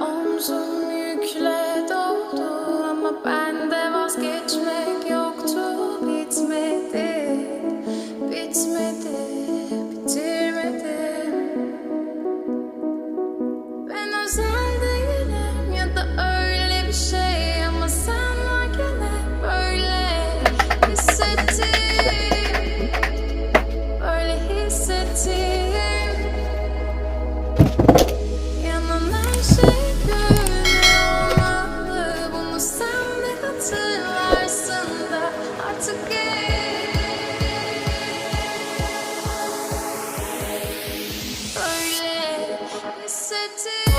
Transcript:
Omzum yükle doldu ama bende vazgeçmek yoktu. Bitmedi, bitmedi, bitirmedim. Ben özel değilim ya da öyle bir şey ama sen varken hep böyle hissettim, böyle hissettim. Yanan her şey gönlümde olmalı, bunu sen de hatırlarsın da artık böyle hissettim.